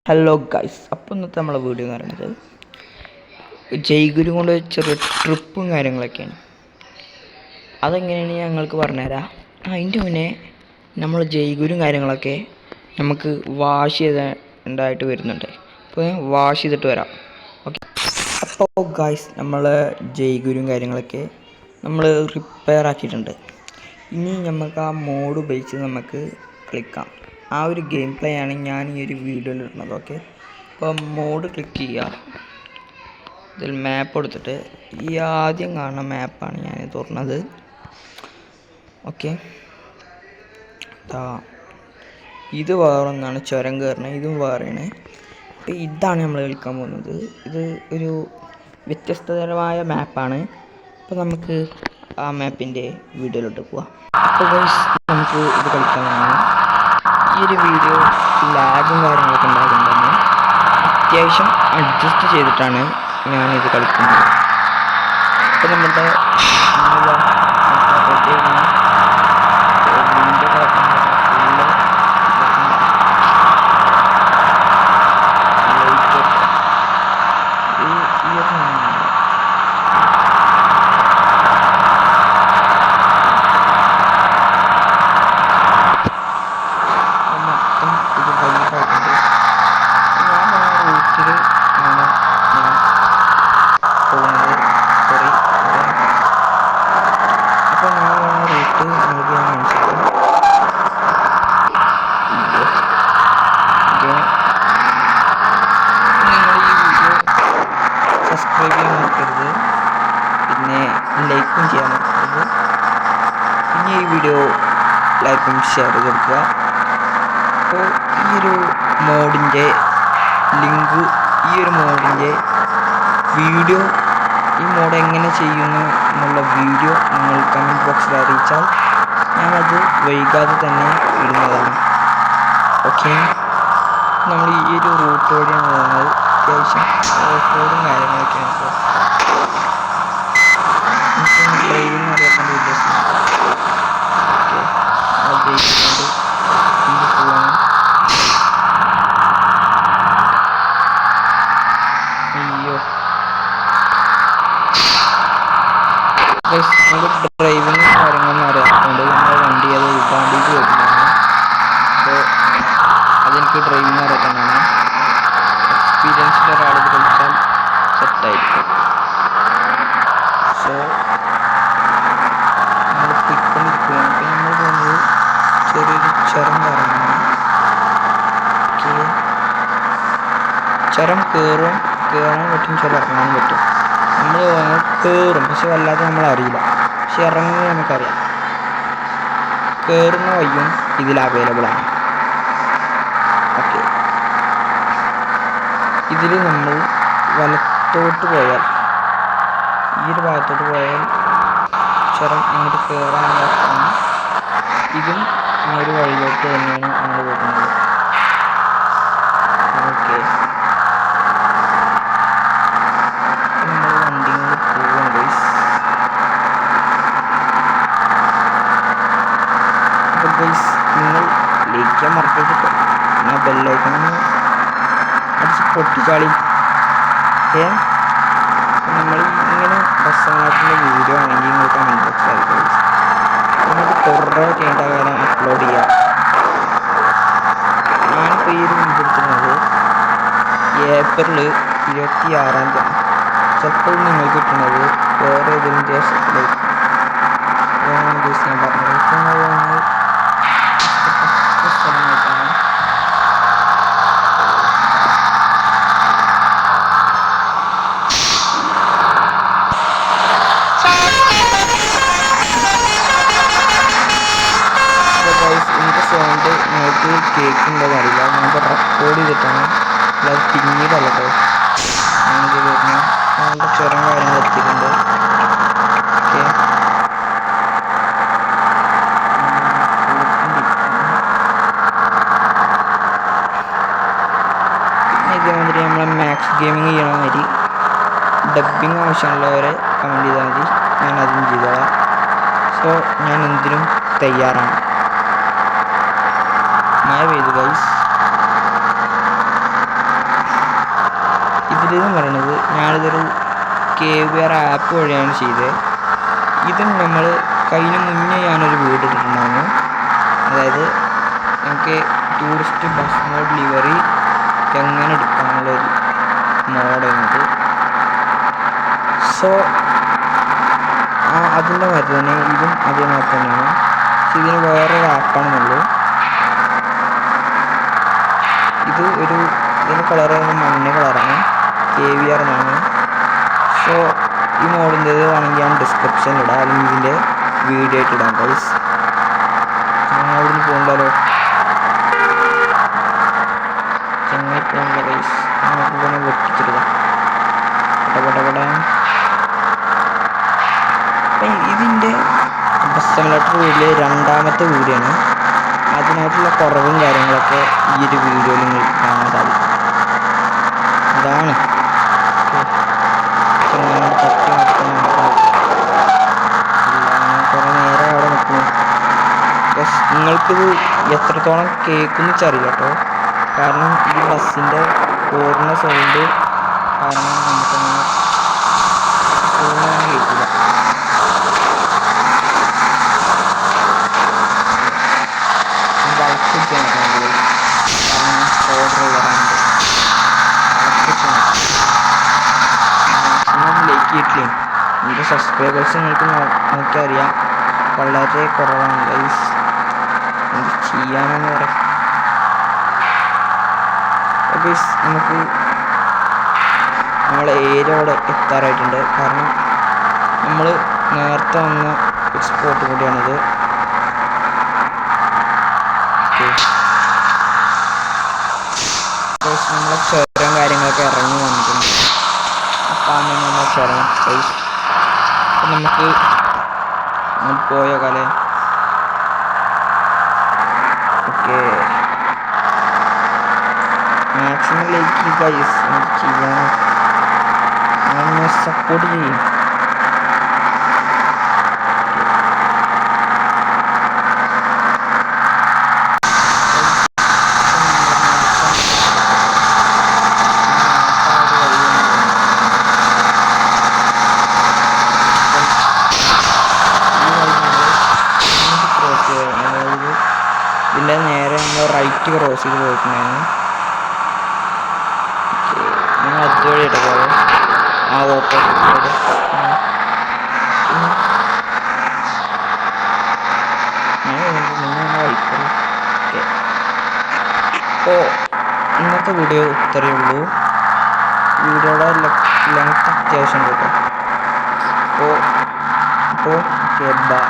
Hello guys, അപ്പോൾ ഇന്നത്തെ നമ്മളെ വീഡിയോ എന്ന് പറയുന്നത് ജയ്ഗുരു കൊണ്ട് ചെറിയ ട്രിപ്പും കാര്യങ്ങളൊക്കെയാണ്. അതെങ്ങനെയാണ് ഞങ്ങൾക്ക് പറഞ്ഞുതരാം. അതിൻ്റെ മുന്നേ നമ്മൾ ജയ്ഗുരും കാര്യങ്ങളൊക്കെ നമുക്ക് വാഷ് ചെയ്തതായിട്ട് വരുന്നുണ്ട്. അപ്പോൾ വാഷ് ചെയ്തിട്ട് വരാം. ഓക്കെ. അപ്പോൾ ഗൈസ്, നമ്മൾ ജയ്ഗുരും കാര്യങ്ങളൊക്കെ നമ്മൾ റിപ്പയർ ആക്കിയിട്ടുണ്ട്. ഇനി നമുക്ക് ആ മോഡ് ഉപയോഗിച്ച് നമുക്ക് കളിക്കാം. ആ ഒരു ഗെയിം പ്ലേ ആണ് ഞാൻ ഈ ഒരു വീഡിയോയിൽ ഇടുന്നത്. ഓക്കെ. അപ്പോൾ മോഡ് ക്ലിക്ക് ചെയ്യുക. ഇതിൽ മാപ്പ് എടുത്തിട്ട് ഈ ആദ്യം കാണുന്ന മാപ്പാണ് ഞാൻ തുറന്നത്. ഓക്കെ. ഇത് വേറൊന്നാണ്, ചുരം കയറുന്നത്. ഇതും വേറെയാണ്. അപ്പോൾ ഇതാണ് നമ്മൾ കളിക്കാൻ പോകുന്നത്. ഇത് ഒരു വ്യത്യസ്തതരമായ മാപ്പാണ്. അപ്പോൾ നമുക്ക് ആ മാപ്പിൻ്റെ വീഡിയോയിലോട്ട് പോവാം. അപ്പോൾ ഗൈസ്, നമുക്ക് ഇത് കളിക്കാൻ വേണം. ഈ ഒരു വീഡിയോ ലാഗും കാര്യങ്ങളൊക്കെ ഉണ്ടാകുന്നുണ്ടെന്ന് അത്യാവശ്യം അഡ്ജസ്റ്റ് ചെയ്തിട്ടാണ് ഞാനിത് കളിക്കുന്നത്. അപ്പോൾ നമ്മുടെ സബ്സ്ക്രൈബ് ചെയ്യാൻ മറക്കരുത്, പിന്നെ ലൈക്കും ചെയ്യാൻ മറക്കരുത്. പിന്നെ ഈ വീഡിയോ ലൈക്കും ഷെയർ ചെയ്ത് കൊടുക്കുക. അപ്പോൾ ഈ ഒരു മോഡിൻ്റെ ലിങ്ക്, ഈ ഒരു മോഡിൻ്റെ വീഡിയോ, ഈ മോഡ് എങ്ങനെ ചെയ്യുന്നു എന്നുള്ള വീഡിയോ നിങ്ങൾ കമൻറ്റ് ബോക്സിൽ അറിയിച്ചാൽ ഞാനത് വൈകാതെ തന്നെ ഇടുന്നതാണ്. ഓക്കെ. നമ്മൾ ഈ ഒരു റൂട്ട് വഴിയാണ് പോകുന്നത്. അത്യാവശ്യം ഓഫ് റോഡും കാര്യങ്ങളൊക്കെയാണ്. ഇപ്പോൾ ഡ്രൈവിംഗ് അറിയാൻ ഉദ്ദേശിക്കുന്നത്. ഓക്കെ. അത് ജയിച്ചുകൊണ്ട് ഇത് പോവാണ്. അയ്യോ, നമുക്ക് ഡ്രൈവിംഗ് കാര്യങ്ങളൊന്നും അറിയാത്തതുകൊണ്ട് നമ്മുടെ വണ്ടി അത് വണ്ടിക്ക് വരുന്നതാണ്. അപ്പോൾ അതെനിക്ക് ഡ്രൈവിംഗ് അറിയാത്തതാണ്. എക്സ്പീരിയൻസിൽ ഒരാളിത് കളിച്ചാൽ സെറ്റായിരിക്കും. സോ നമ്മൾ പോയിക്കൊണ്ടിരിക്കുകയാണ്. അപ്പോൾ നമ്മൾ പോകുന്നത് ചെറിയൊരു ചുരം കയറാനാണ്. ഓക്കെ. ചുരം കയറാൻ പറ്റും, ചുരം ഇറങ്ങാൻ പറ്റും. നമ്മൾ കയറും, പക്ഷെ വല്ലാതെ നമ്മളറിയില്ല. പക്ഷെ ഇറങ്ങുന്നത് നമുക്കറിയാം. കയറുന്ന വഴിയും ഇതിൽ അവൈലബിൾ ആണ്. ഓക്കെ. ഇതിൽ നമ്മൾ വലത്തോട്ട് പോയാൽ, ഈ ഒരു ഭാഗത്തോട്ട് പോയാൽ ചുരം അങ്ങോട്ട് കയറാൻ, ഇതും ആ ഒരു വഴിയിലോട്ട് തന്നെയാണ് നമ്മൾ പോകുന്നത്. ഓക്കെ. നമ്മൾ വണ്ടി കൊണ്ട് പോകാൻ ഗൈസ്. അപ്പോൾ ഗൈസ്, നിങ്ങൾ ലൈക്ക് ചെയ്യാൻ മറക്കരുത്. പിന്നെ ബെല്ലൈക്കണം അടിച്ച് പൊട്ടിക്കാളി. നമ്മൾ ഇങ്ങനെ ബസ്സാനാത്തിൻ്റെ വീഡിയോ ആണെങ്കിൽ നിങ്ങൾ കമൻറ്റ് ബോക്സിൽ ഗൈസ്. നമുക്ക് കുറേ കേട്ട കാലം അപ്ലോഡ് ചെയ്യാം. ഞാനിപ്പോൾ ഈ ഒരു വീഡിയോ എടുക്കുന്നത് ഏപ്രിൽ 26 ചിലപ്പോൾ നിങ്ങൾക്ക് കിട്ടുന്നത് വേറെ ഏതെങ്കിലും ദിവസത്തിലേക്ക് ദിവസം ഞാൻ പറഞ്ഞത്. സ്ഥലമായിട്ടാണ്. ഇതിൻ്റെ സൗണ്ട് നിങ്ങൾക്ക് കേൾക്കുന്നുണ്ടോ അറിയില്ല. ഞാനിപ്പോൾ റെക്കോർഡ് ചെയ്തിട്ടാണ്, അല്ലാതെ പിന്നീടല്ല കേട്ടോ ഞാനിത് വരുന്നത്. ഞങ്ങളുടെ ചുരം കാര്യങ്ങൾ എത്തിയിട്ടുണ്ട്. ഓക്കെ. പിന്നെ ഇതേമാതിരി നമ്മളെ മാക്സ് ഗെയിമിങ് ചെയ്യണ മാതിരി ഡബ്ബിങ് ആവശ്യമുള്ളവരെ കമൻറ്റ് ചെയ്താൽ മതി, ഞാൻ അതും ചെയ്തോളാം. സോ ഞാൻ എന്തിനും തയ്യാറാണ്. മഴ പെയ്തു ഗൈസ്. എന്ന് പറയുന്നത് ഞാനിതൊരു KVR ആപ്പ് വഴിയാണ് ചെയ്തത്. ഇതും നമ്മൾ കഴിഞ്ഞ മുന്നേ ഞാനൊരു വീഡിയോ ഇട്ടിട്ടുണ്ടായിരുന്നു. അതായത് നമുക്ക് ടൂറിസ്റ്റ് ബസ് മോഡ് ഡെലിവറി എങ്ങനെ എടുക്കാനുള്ളൊരു മോഡെന്നത്. സോ അതിൻ്റെ മാതിരി തന്നെ ഇതും അതേമാതിരി തന്നെയാണ്. പക്ഷെ ഇതിന് വേറൊരു ആപ്പാണെന്നുള്ളൂ. ഇതിന് കളർ മഞ്ഞ കളറാണ്, KVR എന്നാണ്. സോ ഈ മോഡിൻ്റേത് വേണമെങ്കിൽ ഞാൻ ഡിസ്ക്രിപ്ഷനിൽ ഇടാം, അല്ലെങ്കിൽ ഇതിൻ്റെ വീഡിയോ ആയിട്ട് ഇടാം ഗൈസ്. ഞങ്ങൾ അവിടുന്ന് പോകണ്ടല്ലോ, ചെങ്ങായി പോകണ്ട ഗൈസ്. നമുക്ക് ഇങ്ങനെ വെട്ടിച്ചെടുക്കാം പടപടപടാൻ. ഇതിൻ്റെ ബസ് സിമുലേറ്റർ വീഡിയോ രണ്ടാമത്തെ വീഡിയോ ആണ്. അതിനായിട്ടുള്ള കുറവും കാര്യങ്ങളൊക്കെ ഈ ഒരു വീഡിയോയിൽ നിങ്ങൾക്ക് കാണാൻ സാധിക്കും. അതാണ് തട്ടി കുറേ നേരം അവിടെ നിൽക്കുന്നു. നിങ്ങൾക്കിത് എത്രത്തോളം കേൾക്കുമെന്ന് വെച്ചറിയില്ല കേട്ടോ. കാരണം ഈ ബസ്സിൻ്റെ ഓടുന്ന സൗണ്ട് കാരണം നമുക്കങ്ങനെ ഫോണങ്ങനെ കേൾക്കില്ല. വളർത്തിക്കാൻ കാരണം ഓർഡർ വരാനുണ്ട്. ലൈക്ക് ചെയ്തിട്ടില്ലേ, എൻ്റെ സബ്സ്ക്രൈബേഴ്സ് നിങ്ങൾക്ക് നോക്കിയാൽ അറിയാം വളരെ കുറവാണ് ഗൈസ്. എന്ത് ചെയ്യാനെന്ന് പറയാം. ഗൈസ് നമുക്ക് നമ്മളെ ഏരിയ അവിടെ എത്താറായിട്ടുണ്ട്. കാരണം നമ്മൾ നേരത്തെ വന്ന ഒരു സ്പോട്ട് കൂടിയാണിത്. നമ്മളെ ചുരം കാര്യങ്ങളൊക്കെ ഇറങ്ങി വന്നിട്ടുണ്ട്. അപ്പം നമ്മളെ ചുരം ഗൈസ്. അപ്പം നമുക്ക് പോയോ കല. Okay, maximum like guys. എനിക്ക് ചെയ്യാൻ അങ്ങനെ സപ്പോർട്ട് ചെയ്യും. ഇതിൻ്റെ നേരെ നമ്മൾ റൈറ്റ് ക്രോസ് ചെയ്ത് പോയിട്ടുണ്ടായിരുന്നു. ഞങ്ങൾ അതുവഴിയായിട്ട് പോയത്. ആ ഓപ്പോസിറ്റ് അപ്പോൾ ഇന്നത്തെ വീഡിയോ ഇത്രയേ ഉള്ളൂ. വീഡിയോയുടെ ലെങ്ത് അത്യാവശ്യം കേട്ടോ. അപ്പോൾ ഓക്കെ, ബൈ.